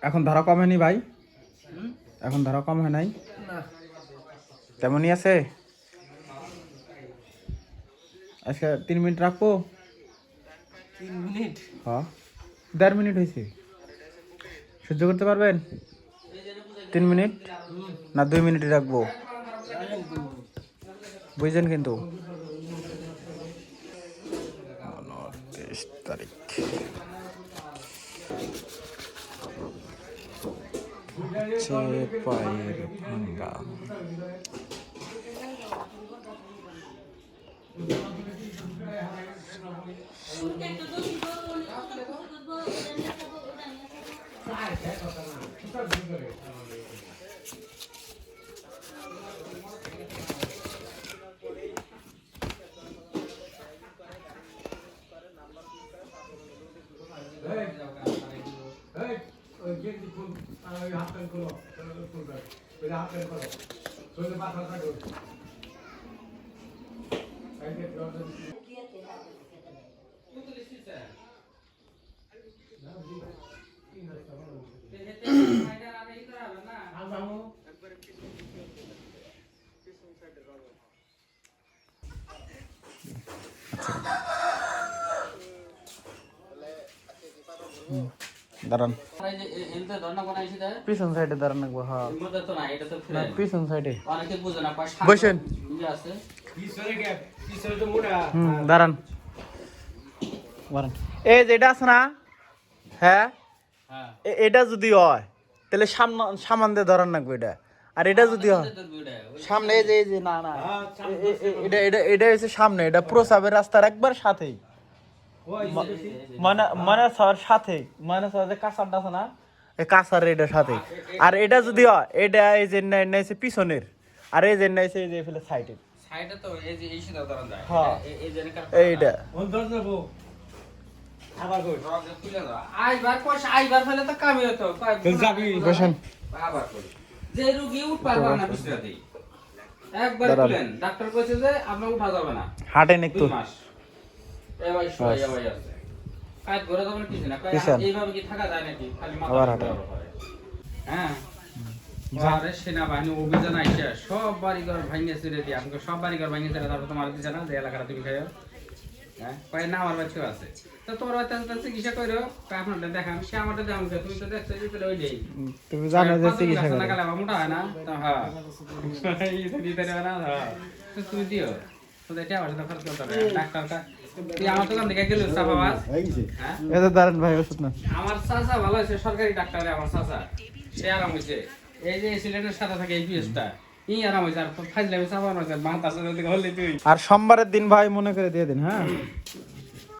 এখন ধরা কম হয়নি ভাই? এখন ধরা কম হয় নাই? তেমনই আছে। আচ্ছা 3 মিনিট রাখবো। 3 মিনিট? হ্যাঁ 1.5 মিনিট হয়েছে, সহ্য করতে পারবেন? 3 মিনিট না 2 মিনিটই রাখবো, বুঝছেন? কিন্তু 29 তারিখ পায়ের ভাঙ্গা। দাঁড়ান, পিছন সাইডে দাঁড়ান রাখবো। হ্যাঁ না পিছন সাইডে বসেন। দাঁড়ান দাঁড়ান, এই যে এটা আছে না, হ্যাঁ এটা যদি হয় তাহলে সামান দিয়ে ধরান রাখবো এটা। আর এটা যদি হয় সামনে, এই যে না না এটা এটা এটা হচ্ছে সামনে, এটা প্রসাবের রাস্তার একবার সাথেই, মানে সর সাথে, মানে সর যে কাঁচারটা আছে না, এই কাঁচার এটা সাথে। আর এটা যদি হয়, এটা এই যে নাইছে পিছনের, আর এই যে নাইছে এই যে ফেলে সাইডের। সাইডে তো এই যে এই সিধা ধরন যায়। হ্যাঁ এই যে এইটা আবার কই রগে খুলে দাও। আইবার পয়সা আইবার ফেলে তো কামই হতো। তুই যাবি বসেন। আবার কই যে রোগী উঠবার পারে না বিছরাতে, একবার খুলেন। ডাক্তার কইছে যে আপনি উঠা যাবে না, হাঁটেন একটু। 2 মাস। এই ভাই সবাই আছে কাজ ঘরে যাবেন কিছু না, এইভাবে কি থাকা যায় নাকি? খালি মাথা হ্যাঁ। আরে সেনাবাহিনী অভিযান আইসা সব বাড়িঘর ভাঙিয়ে ছেড়ে দিয়ে, আমাকে সব বাড়িঘর ভাঙিয়ে ছেড়ে তারপর তোমার দিচ্ছে না যে এলাকাটা তুমি খাইও। হ্যাঁ কয় না আমার বাচ্চাও আছে, তো তোমার বাচ্চা চিকিৎসা করো, আপনারটা দেখান। সে আমারটা দেখান, তুমি তো দেখছো যে পেলে ওই নেই, তুমি জানো যে চিকিৎসা করে না গেলে আমার মোটা হয় না। হ্যাঁ তুমি দিও তো দেখে আমার সাথে খরচ করতে হবে। ডাক্তারটা তুই আমার দোকান থেকে গেল চাপাবাজ। হ্যাঁ এটা দাঁড়ান ভাই, ওষুধ না। আমার চাচা ভালো আছে, সরকারি ডাক্তারে আমার চাচা, সে আরাম হয়েছে। এই যে সিলিন্ডারের সাথে থাকে এই পিএসটা, ই আরাম হয়েছে। আর ফাইজলামি চাপানো মাথা সাথে হলে তুই। আর সোমবারের দিন ভাই মনে করে দিয়ে দিন। হ্যাঁ